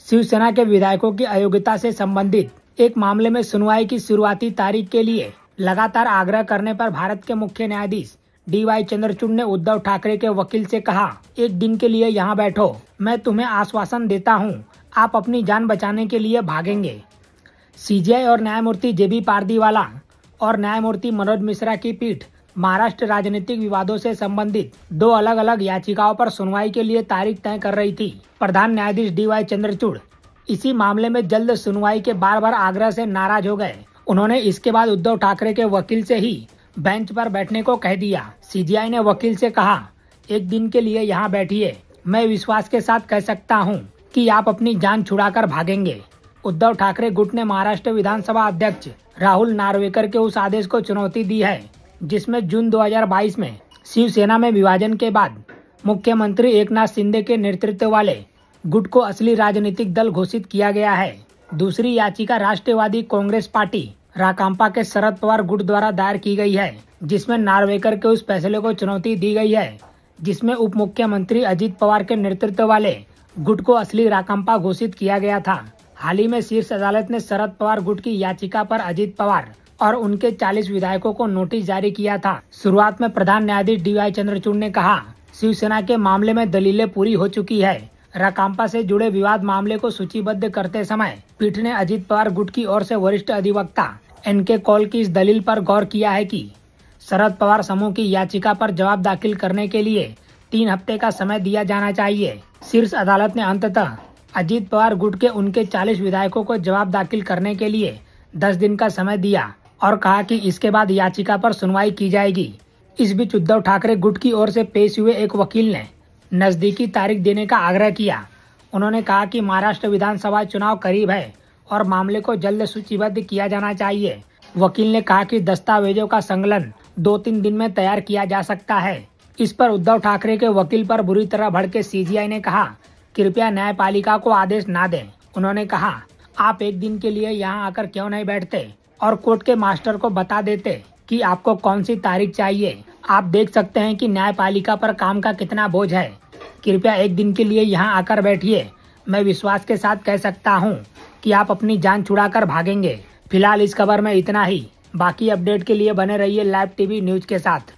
शिवसेना के विधायकों की अयोग्यता से संबंधित एक मामले में सुनवाई की शुरुआती तारीख के लिए लगातार आग्रह करने पर भारत के मुख्य न्यायाधीश DY चंद्रचूड़ ने उद्धव ठाकरे के वकील से कहा, एक दिन के लिए यहाँ बैठो, मैं तुम्हें आश्वासन देता हूँ, आप अपनी जान बचाने के लिए भागेंगे। CJI और न्यायमूर्ति JB पारदीवाला और न्यायमूर्ति मनोज मिश्रा की पीठ महाराष्ट्र राजनीतिक विवादों से संबंधित दो अलग अलग याचिकाओं पर सुनवाई के लिए तारीख तय कर रही थी। प्रधान न्यायाधीश DY चंद्रचूड़ इसी मामले में जल्द सुनवाई के बार आग्रह से नाराज हो गए। उन्होंने इसके बाद उद्धव ठाकरे के वकील से ही बेंच पर बैठने को कह दिया। CJI ने वकील से कहा, एक दिन के लिए यहाँ बैठिए, मैं विश्वास के साथ कह सकता हूँ कि आप अपनी जान छुड़ाकर भागेंगे। उद्धव ठाकरे गुट ने महाराष्ट्र विधानसभा अध्यक्ष राहुल नार्वेकर के उस आदेश को चुनौती दी है जिसमें जून 2022 में शिवसेना में विभाजन के बाद मुख्यमंत्री एकनाथ शिंदे के नेतृत्व वाले गुट को असली राजनीतिक दल घोषित किया गया है। दूसरी याचिका राष्ट्रवादी कांग्रेस पार्टी राकांपा के शरद पवार गुट द्वारा दायर की गई है, जिसमें नार्वेकर के उस फैसले को चुनौती दी गई है जिसमें उप मुख्यमंत्री अजित पवार के नेतृत्व वाले गुट को असली राकांपा घोषित किया गया था। हाल ही में शीर्ष अदालत ने शरद पवार गुट की याचिका पर अजित पवार और उनके 40 विधायकों को नोटिस जारी किया था। शुरुआत में प्रधान न्यायाधीश DY चंद्रचूड़ ने कहा, शिवसेना के मामले में दलीलें पूरी हो चुकी है। राकांपा से जुड़े विवाद मामले को सूचीबद्ध करते समय पीठ ने अजित पवार गुट की ओर से वरिष्ठ अधिवक्ता NK कौल की इस दलील पर गौर किया है कि शरद पवार समूह की याचिका पर जवाब दाखिल करने के लिए 3 हफ्ते का समय दिया जाना चाहिए। शीर्ष अदालत ने अंततः अजित पवार गुट के उनके 40 विधायकों को जवाब दाखिल करने के लिए 10 दिन का समय दिया और कहा कि इसके बाद याचिका पर सुनवाई की जाएगी। इस बीच उद्धव ठाकरे गुट की ओर से पेश हुए एक वकील ने नजदीकी तारीख देने का आग्रह किया। उन्होंने कहा कि महाराष्ट्र विधानसभा चुनाव करीब है और मामले को जल्द सूचीबद्ध किया जाना चाहिए। वकील ने कहा कि दस्तावेजों का संकलन 2-3 दिन में तैयार किया जा सकता है। इस पर उद्धव ठाकरे के वकील पर बुरी तरह भड़के CJI ने कहा, कृपया न्यायपालिका को आदेश ना दें। उन्होंने कहा, आप एक दिन के लिए यहाँ आकर क्यों नहीं बैठते और कोर्ट के मास्टर को बता देते कि आपको कौन सी तारीख चाहिए। आप देख सकते हैं कि न्यायपालिका पर काम का कितना बोझ है। कृपया एक दिन के लिए यहाँ आकर बैठिए, मैं विश्वास के साथ कह सकता हूँ कि आप अपनी जान छुड़ाकर भागेंगे। फिलहाल इस खबर में इतना ही। बाकी अपडेट के लिए बने रहिए लाइव TV न्यूज के साथ।